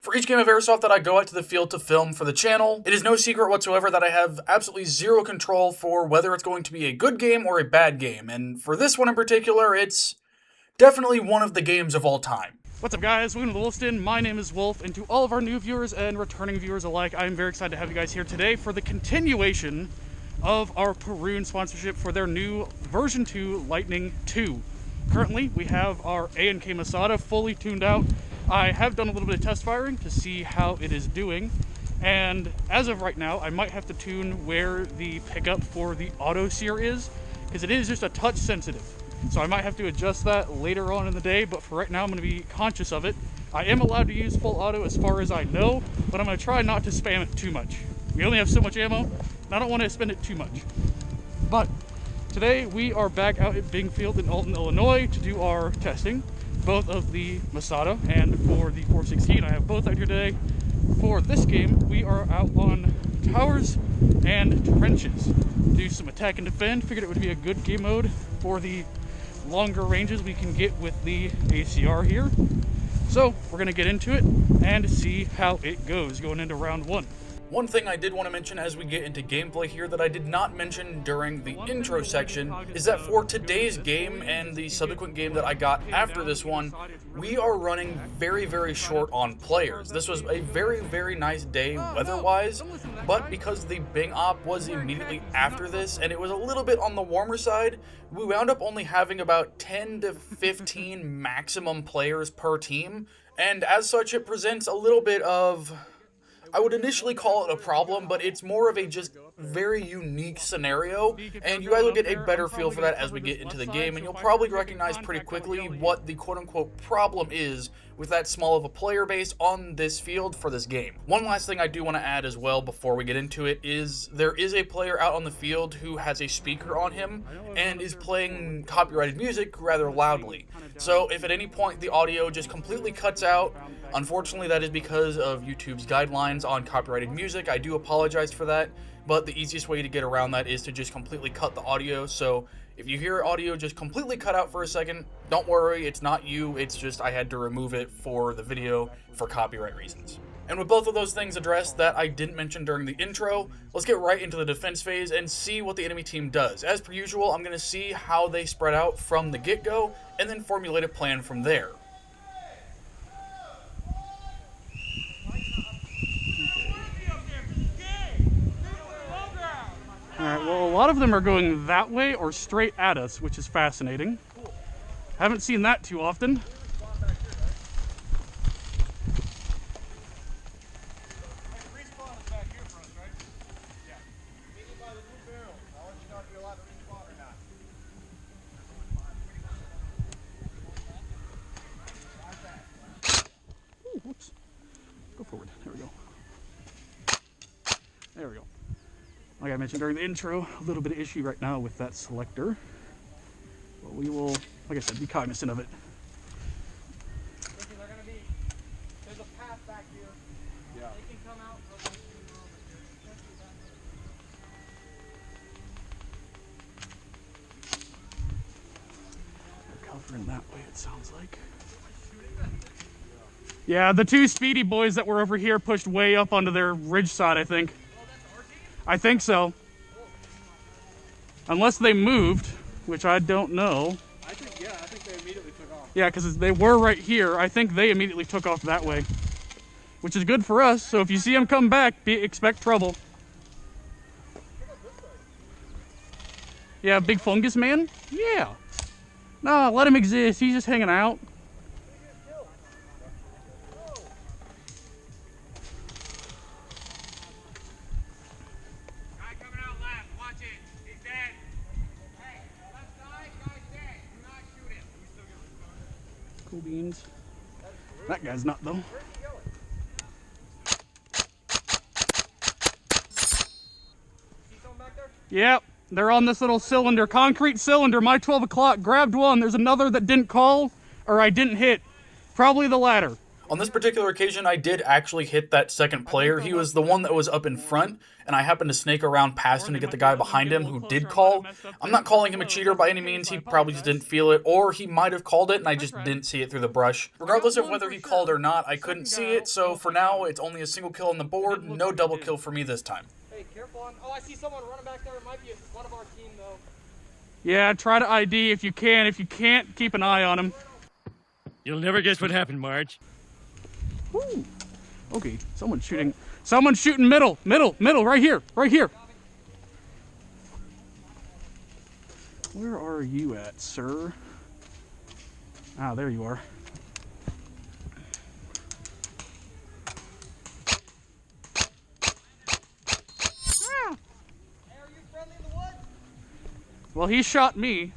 For each game of Airsoft that I go out to the field to film for the channel, it is no secret whatsoever that I have absolutely zero control for whether it's going to be a good game or a bad game, and for this one in particular, it's definitely one of the games of all time. What's up guys, welcome to the Wolfston. My name is Wolf, and to all of our new viewers and returning viewers alike, I'm very excited to have you guys here today for the continuation of our Perun sponsorship for their new version 2 Lightning 2. Currently, we have our A&K Masada fully tuned out. I have done a little bit of test firing to see how it is doing, and as of right now, I might have to tune where the pickup for the auto sear is, because it is just a touch sensitive. So I might have to adjust that later on in the day, but for right now I'm going to be conscious of it. I am allowed to use full auto as far as I know, but I'm going to try not to spam it too much. We only have so much ammo, and I don't want to spend it too much. But today we are back out at Bingfield in Alton, Illinois to do our testing, both of the Masada and for the 416. I have both out here today. For this game, we are out on towers and trenches. Do some attack and defend. Figured it would be a good game mode for the longer ranges we can get with the ACR here. So we're going to get into it and see how it goes going into round one. One thing I did want to mention as we get into gameplay here that I did not mention during the intro section is that for today's game and the subsequent game that I got after this one, we are running very, very short on players. This was a very, very nice day weather-wise, but because the Bing op was immediately after this and it was a little bit on the warmer side, we wound up only having about 10 to 15 maximum players per team, and as such it presents a little bit of, I would initially call it a problem, but it's more of a just very unique scenario, and you guys will get a better feel for that as we get into the game, and you'll probably recognize pretty quickly what the quote-unquote problem is with that small of a player base on this field for this game. One last thing I do want to add as well before we get into it is there is a player out on the field who has a speaker on him and is playing copyrighted music rather loudly. So if at any point the audio just completely cuts out, unfortunately that is because of YouTube's guidelines on copyrighted music. I do apologize for that, but the easiest way to get around that is to just completely cut the audio. So if you hear audio just completely cut out for a second, don't worry, it's not you, it's just I had to remove it for the video for copyright reasons. And with both of those things addressed that I didn't mention during the intro, let's get right into the defense phase and see what the enemy team does. As per usual, I'm going to see how they spread out from the get-go and then formulate a plan from there. Alright, well, a lot of them are going that way or straight at us, which is fascinating. Haven't seen that too often. Ooh, whoops. Go forward. There we go. There we go. Like I mentioned during the intro, a little bit of issue right now with that selector. But we will, like I said, be cognizant of it. There's a path back here. Yeah. They can come out. They're covering that way, it sounds like. Yeah, the two speedy boys that were over here pushed way up onto their ridge side, I think. I think so. Unless they moved, which I don't know. I think they immediately took off. Yeah, because they were right here. I think they immediately took off that way, which is good for us. So if you see them come back, expect trouble. Yeah, big fungus man? Yeah. No, let him exist. He's just hanging out. Cool beans. That guy's not though. Yep, they're on this little cylinder, concrete cylinder. My 12 o'clock grabbed one. There's another that didn't call, or I didn't hit. Probably the latter. On this particular occasion, I did actually hit that second player. He was the one that was up in front, and I happened to snake around past him to get the guy behind him who did call. I'm not calling him a cheater by any means. He probably just didn't feel it, or he might have called it and I just didn't see it through the brush. Regardless of whether he called or not, I couldn't see it, so for now, it's only a single kill on the board. No double kill for me this time. Hey, careful on. Oh, I see someone running back there. It might be one of our team, though. Yeah, try to ID if you can. If you can't, keep an eye on him. You'll never guess what happened, Marge. Woo. Okay, someone's shooting. Someone's shooting middle, right here, right here. Where are you at, sir? Ah, there you are. Hey, are you friendly in the woods? Well, he shot me.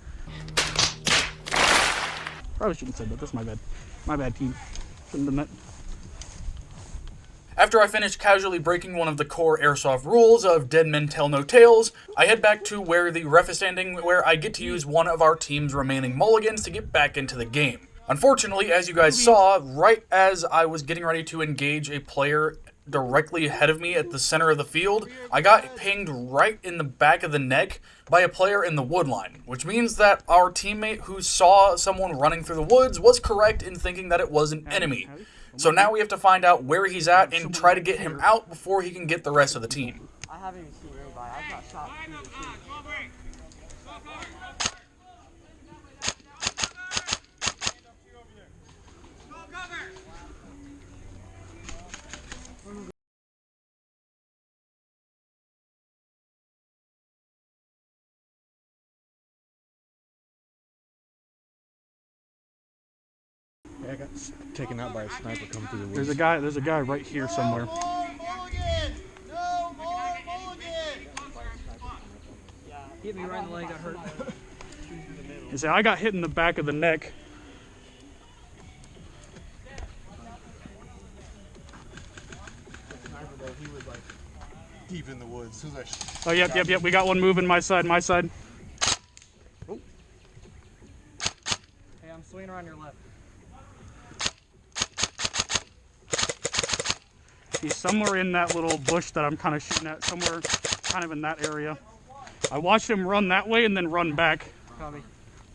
Probably shouldn't have said that. That's my bad. My bad, team. Shouldn't have done that. After I finished casually breaking one of the core Airsoft rules of dead men tell no tales, I head back to where the ref is standing, where I get to use one of our team's remaining mulligans to get back into the game. Unfortunately, as you guys saw, right as I was getting ready to engage a player directly ahead of me at the center of the field, I got pinged right in the back of the neck by a player in the wood line, which means that our teammate who saw someone running through the woods was correct in thinking that it was an enemy. So now we have to find out where he's at and try to get him out before he can get the rest of the team. I haven't even seen anybody. I got shot through the tree. Yeah, I got taken out by a sniper coming through the woods. There's a guy right here somewhere. Hit me right in the leg. I hurt. You see, I got hit in the back of the neck. He was like deep in the woods. As soon as I Oh, yep. We got one moving my side. Oh. Hey, I'm swinging around your left. He's somewhere in that little bush that I'm kind of shooting at, somewhere kind of in that area. I watched him run that way and then run back. Copy.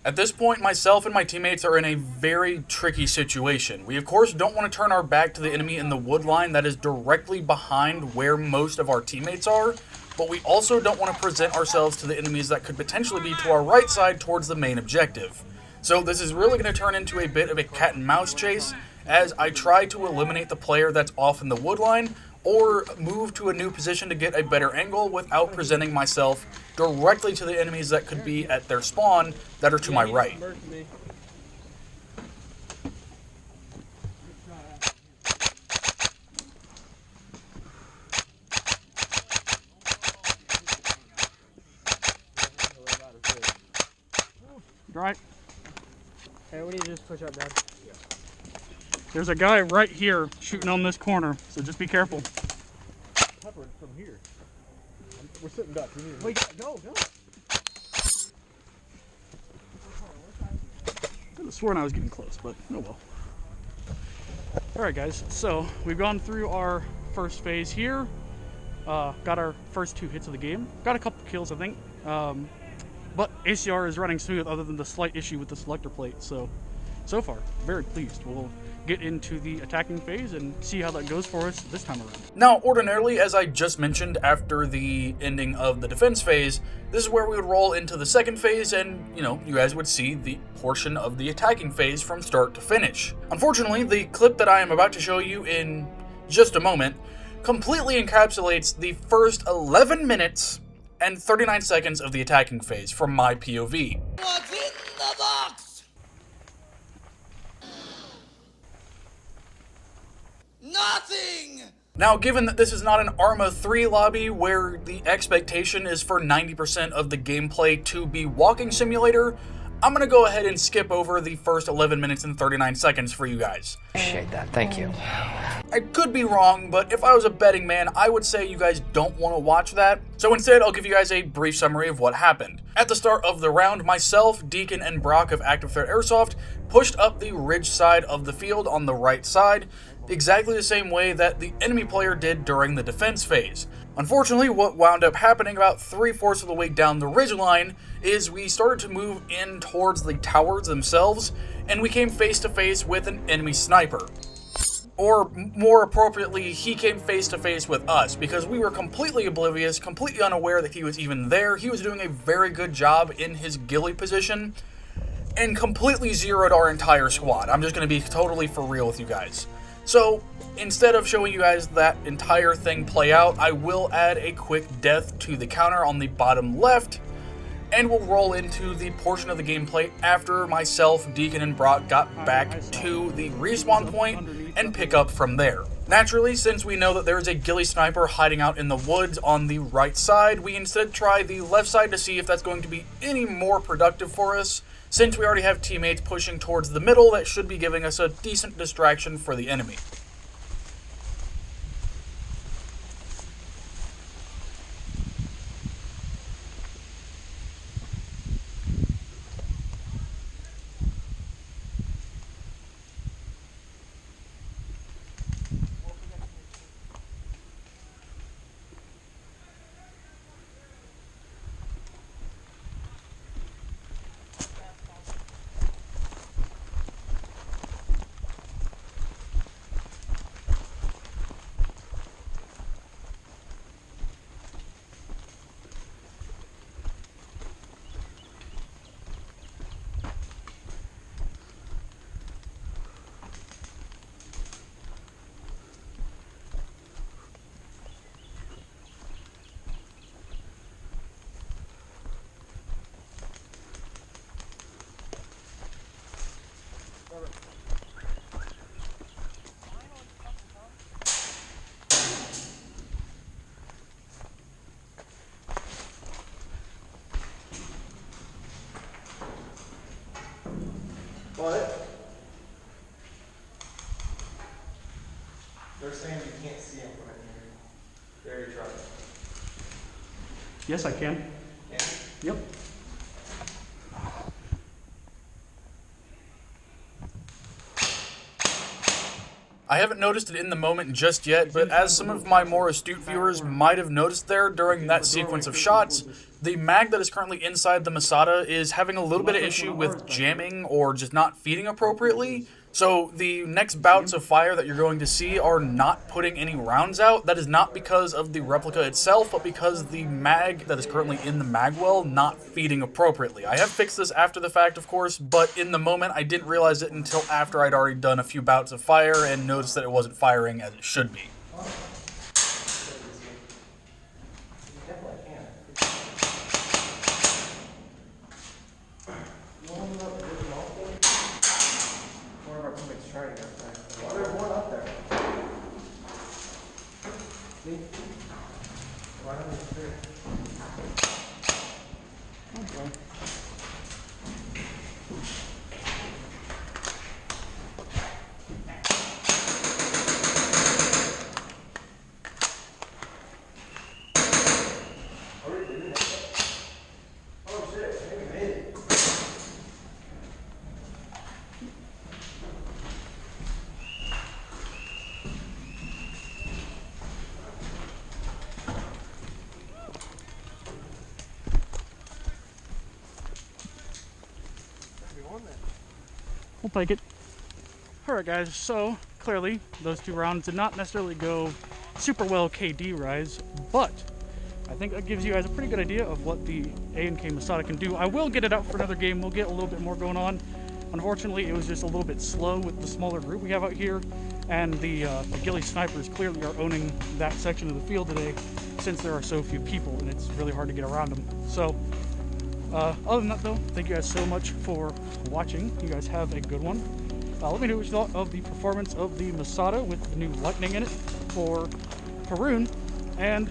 At this point, myself and my teammates are in a very tricky situation. We of course don't want to turn our back to the enemy in the wood line that is directly behind where most of our teammates are, but we also don't want to present ourselves to the enemies that could potentially be to our right side towards the main objective. So this is really going to turn into a bit of a cat and mouse chase as I try to eliminate the player that's off in the wood line or move to a new position to get a better angle without presenting myself directly to the enemies that could be at their spawn that are to my right. Right? Hey, we need to just push up, Dad. There's a guy right here shooting on this corner, so just be careful. covered from here. We're sitting ducks. We need to Go. I could have sworn I was getting close, but oh well. Alright guys, so we've gone through our first phase here. Got our first 2 hits of the game. Got a couple kills, I think. But ACR is running smooth other than the slight issue with the selector plate. So far, very pleased. We'll get into the attacking phase and see how that goes for us this time around. Now, ordinarily, as I just mentioned after the ending of the defense phase, this is where we would roll into the second phase and, you guys would see the portion of the attacking phase from start to finish. Unfortunately, the clip that I am about to show you in just a moment completely encapsulates the first 11 minutes and 39 seconds of the attacking phase from my POV. What's in the box? Nothing! Now, given that this is not an Arma 3 lobby where the expectation is for 90% of the gameplay to be walking simulator, I'm going to go ahead and skip over the first 11 minutes and 39 seconds for you guys. Appreciate that, thank you. I could be wrong, but if I was a betting man, I would say you guys don't want to watch that. So instead, I'll give you guys a brief summary of what happened. At the start of the round, myself, Deacon, and Brock of Active Threat Airsoft pushed up the ridge side of the field on the right side, exactly the same way that the enemy player did during the defense phase. Unfortunately, what wound up happening about 3/4 of the way down the ridge line is we started to move in towards the towers themselves, and we came face to face with an enemy sniper. Or more appropriately, he came face to face with us because we were completely oblivious, completely unaware that he was even there. He was doing a very good job in his ghillie position and completely zeroed our entire squad. I'm just going to be totally for real with you guys. So, instead of showing you guys that entire thing play out, I will add a quick death to the counter on the bottom left, and we'll roll into the portion of the gameplay after myself, Deacon, and Brock got back to the respawn point and pick up from there. Naturally, since we know that there's a ghillie sniper hiding out in the woods on the right side, we instead try the left side to see if that's going to be any more productive for us. Since we already have teammates pushing towards the middle, that should be giving us a decent distraction for the enemy. What? They're saying you can't see them from in here. They already tried. Yes, I can. Yeah. Yep. I haven't noticed it in the moment just yet, but as some of my more astute viewers might have noticed there during that sequence of shots, the mag that is currently inside the Masada is having a little bit of issue with jamming or just not feeding appropriately. So the next bouts of fire that you're going to see are not putting any rounds out. That is not because of the replica itself, but because the mag that is currently in the magwell not feeding appropriately. I have fixed this after the fact, of course, but in the moment I didn't realize it until after I'd already done a few bouts of fire and noticed that it wasn't firing as it should be. There's one up there. See? Why don't we clear? Okay. Oh shit, I think we made it. We'll take it. Alright guys, so clearly those two rounds did not necessarily go super well KD-wise, but I think that gives you guys a pretty good idea of what the A&K Masada can do. I will get it out for another game. We'll get a little bit more going on. Unfortunately, it was just a little bit slow with the smaller group we have out here, and the ghillie snipers clearly are owning that section of the field today since there are so few people and it's really hard to get around them. So other than that though, thank you guys so much for watching. You guys have a good one. Let me know what you thought of the performance of the Masada with the new Lightning in it for Perun. And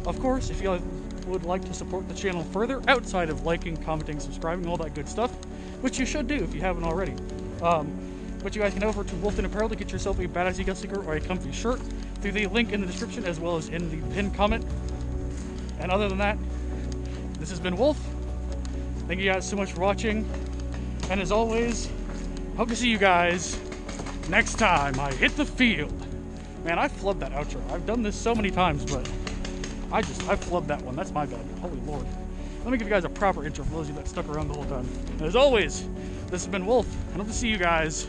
of course, if you guys would like to support the channel further outside of liking, commenting, subscribing, all that good stuff, which you should do if you haven't already. But you guys can head over to Wolfden Apparel to get yourself a Badass Eagle sticker or a comfy shirt through the link in the description as well as in the pinned comment. And other than that, this has been Wolf. Thank you guys so much for watching. And as always, Hope to see you guys next time I hit the field. Man, I flubbed that outro. I've done this so many times, but I flubbed that one. That's my bad. Holy Lord. Let me give you guys a proper intro for those of you that stuck around the whole time. And as always, this has been Wolf, and I hope to see you guys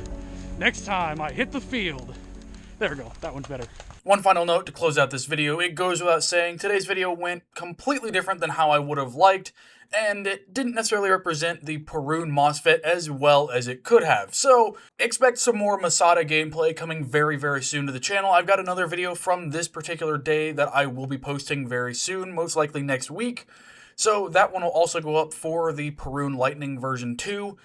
next time I hit the field. There we go. That one's better. One final note to close out this video. It goes without saying, today's video went completely different than how I would have liked, and it didn't necessarily represent the Perun MOSFET as well as it could have. So expect some more Masada gameplay coming very, very soon to the channel. I've got another video from this particular day that I will be posting very soon, most likely next week. So that one will also go up for the Perun Lightning version 2.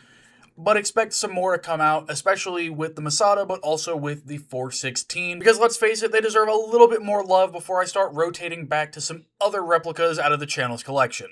But expect some more to come out, especially with the Masada, but also with the 416. Because let's face it, they deserve a little bit more love before I start rotating back to some other replicas out of the channel's collection.